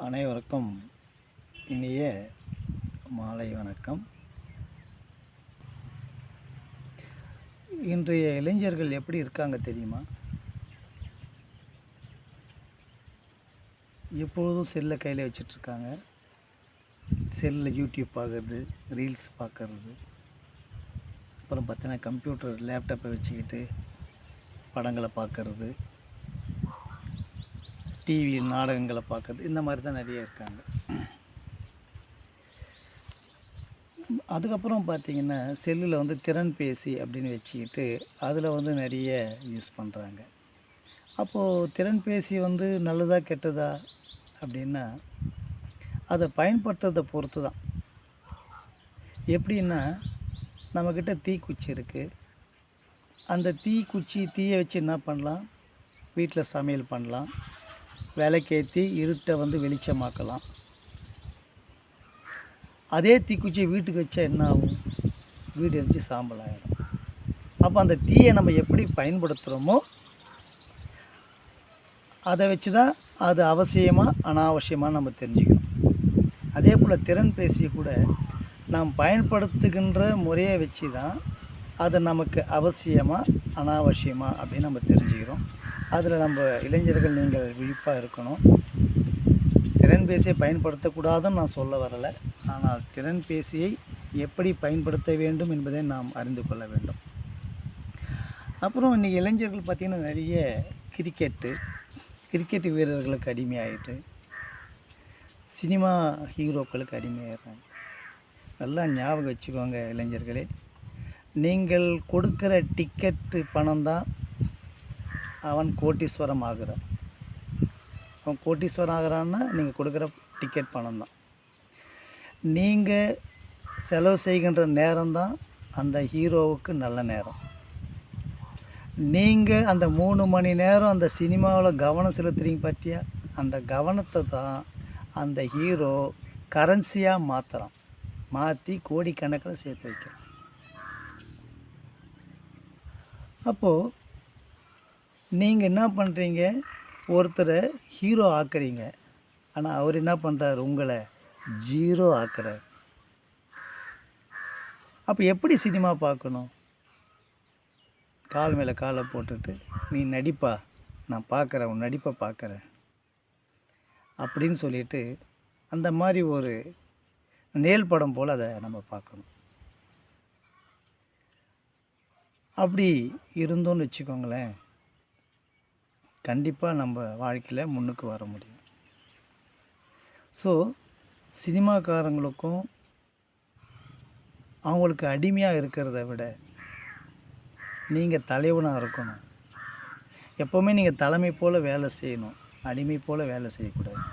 அனைவருக்கும் இனிய மாலை வணக்கம். இன்றைய இளைஞர்கள் எப்படி இருக்காங்க தெரியுமா? எப்பொழுதும் செல்லை கையில் வச்சிட்ருக்காங்க. செல்லில் யூடியூப் பார்க்குறது, ரீல்ஸ் பார்க்குறது, அப்புறம் பார்த்தீங்கன்னா கம்ப்யூட்டர் லேப்டாப்பை வச்சுக்கிட்டு படங்களை பார்க்குறது, டிவி நாடகங்களை பார்க்குறது, இந்த மாதிரி தான் நிறைய இருக்காங்க. அதுக்கப்புறம் பார்த்திங்கன்னா செல்லில் வந்து திறன்பேசி அப்படின்னு வச்சுக்கிட்டு அதில் வந்து நிறைய யூஸ் பண்ணுறாங்க. அப்போது திறன்பேசி வந்து நல்லதா கெட்டதா அப்படின்னா அதை பயன்படுத்துறதை பொறுத்து தான். எப்படின்னா, நம்மக்கிட்ட தீக்குச்சி இருக்குது. அந்த தீயை வச்சு என்ன பண்ணலாம்? வீட்டில் சமையல் பண்ணலாம், விளக்கேற்றி இருட்டை வந்து வெளிச்சமாக்கலாம். அதே தீக்குச்சியை வீட்டுக்கு வச்சா என்ன ஆகும்? வீடு எரிஞ்சு சாம்பல் ஆகிடும். அப்போ அந்த தீயை நம்ம எப்படி பயன்படுத்துகிறோமோ அதை வச்சு தான் அது அவசியமாக அனாவசியமாக நம்ம தெரிஞ்சுக்கணும். அதே போல் திறன்பேசி கூட நாம் பயன்படுத்துகின்ற முறையை வச்சு தான் அது நமக்கு அவசியமாக அனாவசியமாக அப்படின்னு நம்ம தெரிஞ்சுக்கிறோம். அதில் நம்ம இளைஞர்கள் நீங்கள் விழிப்பாக இருக்கணும். திறன்பேசியை பயன்படுத்தக்கூடாதுன்னு நான் சொல்ல வரலை, ஆனால் திறன்பேசியை எப்படி பயன்படுத்த வேண்டும் என்பதை நாம் அறிந்து கொள்ள வேண்டும். அப்புறம் இன்றைக்கி இளைஞர்கள் பார்த்திங்கன்னா நிறைய கிரிக்கெட் வீரர்களுக்கு அடிமையாகிட்டு சினிமா ஹீரோக்களுக்கு அடிமையாகிறாங்க. நல்லா ஞாபகம் வச்சுக்கோங்க இளைஞர்களே, நீங்கள் கொடுக்குற டிக்கெட்டு பணம் தான் அவன் கோட்டீஸ்வரம் ஆகிறான். அவன் கோட்டீஸ்வரம் ஆகிறான்னா நீங்கள் கொடுக்குற டிக்கெட் பணம் தான். நீங்கள் செலவு செய்கின்ற நேரம்தான் அந்த ஹீரோவுக்கு நல்ல நேரம். நீங்கள் அந்த 3 மணி நேரம் அந்த சினிமாவில் கவனம் செலுத்துறீங்க பார்த்தியா, அந்த கவனத்தை தான் அந்த ஹீரோ கரன்சியாக மாற்றி கோடிக்கணக்கில் சேர்த்து வைக்கிறான். அப்போது நீங்கள் என்ன பண்ணுறீங்க? ஒருத்தரை ஹீரோ ஆக்குறீங்க, ஆனால் அவர் என்ன பண்ணுறாரு? உங்களை ஜீரோ ஆக்குறார். அப்போ எப்படி சினிமா பார்க்கணும்? கால் மேலே காலை போட்டுட்டு நீ நடிப்பா, நான் பார்க்குறேன், உன் நடிப்பை பார்க்குறேன் அப்படின்னு சொல்லிட்டு அந்த மாதிரி ஒரு நேல் படம் போல் அதை நம்ம பார்க்கணும். அப்படி இருந்தோன்னு வச்சுக்கோங்களேன், கண்டிப்பாக நம்ம வாழ்க்கையில் முன்னுக்கு வர முடியும். ஸோ சினிமாக்காரங்களுக்கும் அவங்களுக்கு அடிமையாக இருக்கிறத விட நீங்கள் தலைவனாக இருக்கணும். எப்போவுமே நீங்கள் தலைமை போல் வேலை செய்யணும், அடிமை போல் வேலை செய்யக்கூடாது.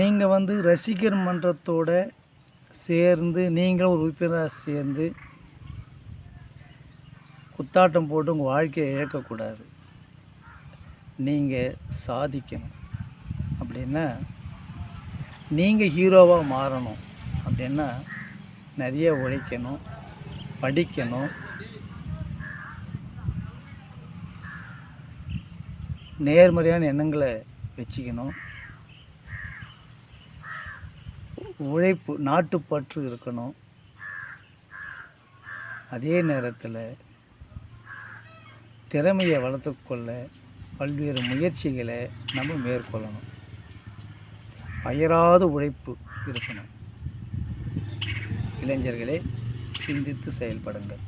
நீங்கள் வந்து ரசிகர் மன்றத்தோடு சேர்ந்து நீங்களும் ஒரு உறுப்பினராக சேர்ந்து குத்தாட்டம் போட்டு உங்கள் வாழ்க்கையை இழக்கக்கூடாது. நீங்கள் சாதிக்கணும் அப்படின்னா, நீங்கள் ஹீரோவாக மாறணும் அப்படின்னா நிறைய உழைக்கணும், படிக்கணும், நேர்மறையான எண்ணங்களை வச்சுக்கணும், உழைப்பு, நாட்டுப்பற்று இருக்கணும். அதே நேரத்தில் திறமையை வளர்த்துக்கொள்ள பல்வேறு முயற்சிகளை நம்ம மேற்கொள்ளணும். அயராத உழைப்பு இருக்கணும். இளைஞர்களே, சிந்தித்து செயல்படுங்கள்.